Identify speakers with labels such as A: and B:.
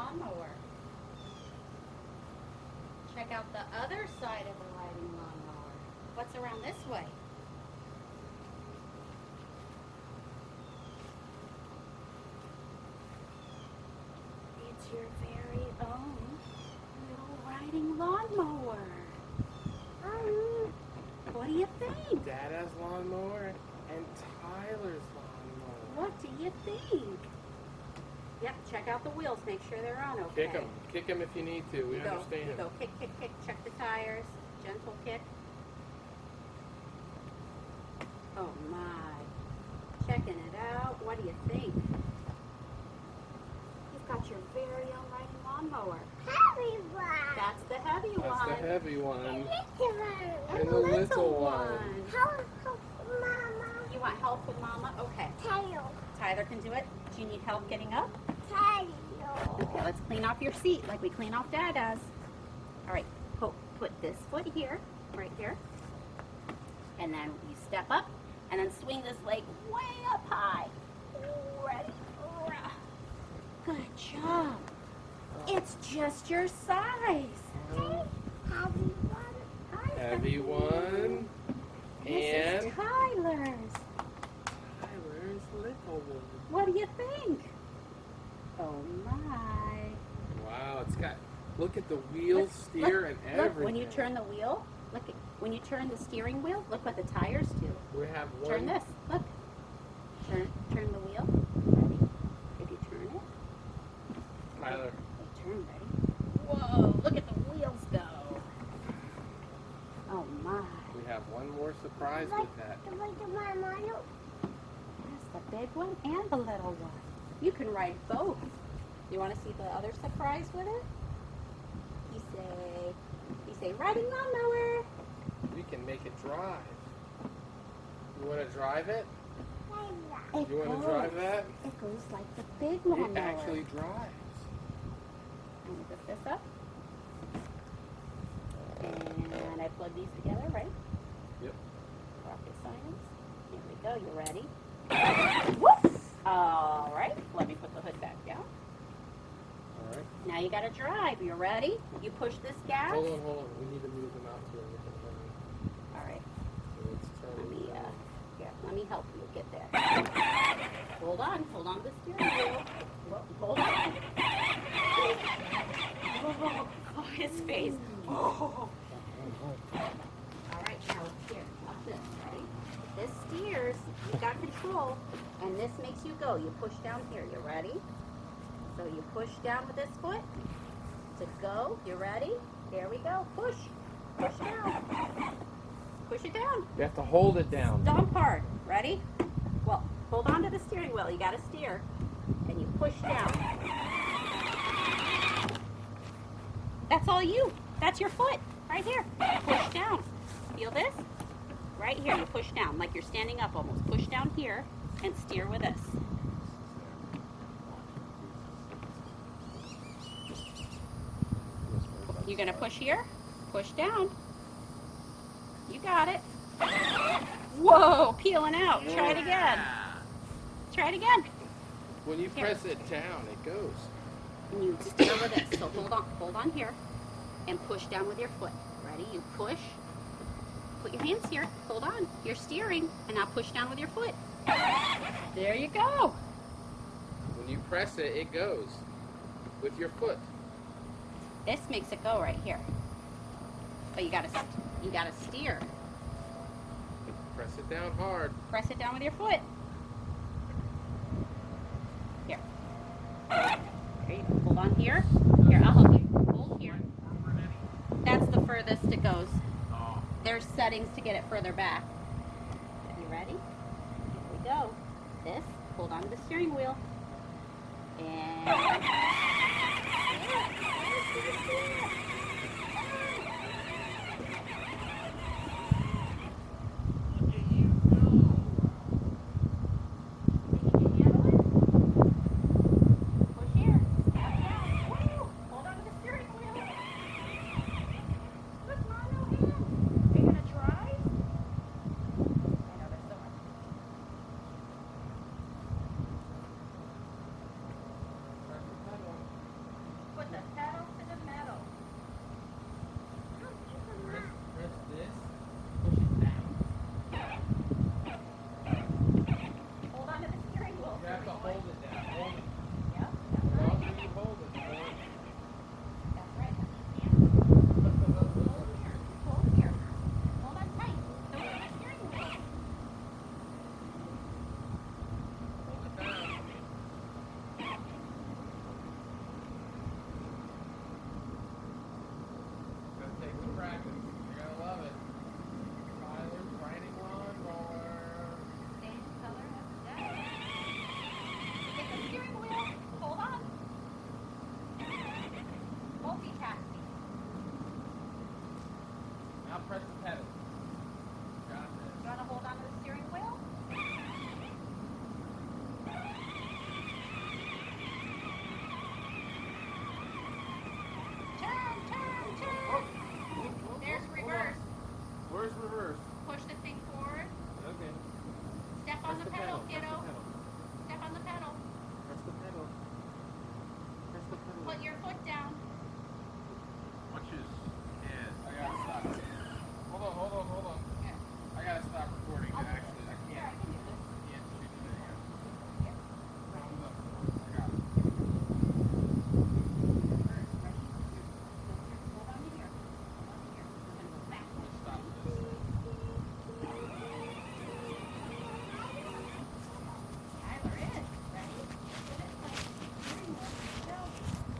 A: lawnmower. Check out the other side of the riding lawnmower. What's around this way? It's your very own little riding lawnmower. What do you think?
B: Dada's lawnmower and Tyler's lawnmower.
A: What do you think? Yep, check out the wheels. Make sure they're on okay.
B: Kick them if you need to. We understand.
A: You go. Kick, kick, kick. Check the tires. Gentle kick. Oh my. Checking it out. What do you think? You've got your very own riding lawnmower.
C: Heavy one.
A: That's the heavy one.
B: That's the heavy one.
A: And the little one.
C: Help, Mama.
A: You want help with Mama? Okay.
C: Tail.
A: Tyler can do it. Do you need help getting up?
C: Tail.
A: Okay, let's clean off your seat like we clean off Dada's. All right, put this foot here, right here. And then you step up and then swing this leg way up high. Ready? Good job. It's just your size.
C: Heavy one.
A: Hi,
B: Heavy one.
A: This
B: And
A: is Tyler's.
B: Tyler's little one.
A: What do you think? Oh my.
B: Wow, it's got, look at the wheel, steer, and everything.
A: Look, when you turn the wheel, when you turn the steering wheel, look what the tires do.
B: We have one.
A: Turn this, look. Turn the wheel. Ready? If you turn it.
B: Tyler.
A: They turn, ready? Whoa, look at the wheels go. Oh my.
B: We have one more surprise with that.
A: That's the big one and the little one. You can ride both. You want to see the other surprise with it? You say riding lawnmower.
B: We can make it drive. You want to drive it?
A: It
B: You want to
A: goes.
B: drive that?
A: It goes like the big lawnmower.
B: It actually drives.
A: I'm going to put this up. And I plug these together, right?
B: Yep.
A: Rocket science. Here we go. You ready? Whoop! All right. Let me put the hood back down.
B: All right.
A: Now you got to drive. You ready? You push this gas.
B: Hold on. We need to move them out to a different lane.
A: All right.
B: So let's turn it around.
A: Let me help you get there. Hold on to the steering wheel. Hold on. Oh, his face. Oh. All right, now here, watch this, ready? This steers, you got control, and this makes you go. You push down here, you ready? So you push down with this foot to go. You ready? Here we go. Push. Push down. Push it down.
B: You have to hold it down.
A: Stomp hard. Ready? Well, hold on to the steering wheel. You got to steer. And you push down. That's all you. That's your foot. Right here. Push down. Feel this? Right here. You push down like you're standing up almost. Push down here and steer with this. You're going to push here. Push down. You got it. Whoa, peeling out. Try it again. Try it again.
B: When you press it down, it goes.
A: And you steer with this. So hold on here, and push down with your foot. Ready? You push. Put your hands here. Hold on. You're steering, and now push down with your foot. There you go.
B: When you press it, it goes with your foot.
A: This makes it go right here. But you gotta steer.
B: Press it down hard.
A: Press it down with your foot. Here. There you go. Hold on here. Here, I'll help you. Hold here. That's the furthest it goes. There's settings to get it further back. You ready? Here we go. This, hold on to the steering wheel. And... multitasking.
B: Now press the pedal.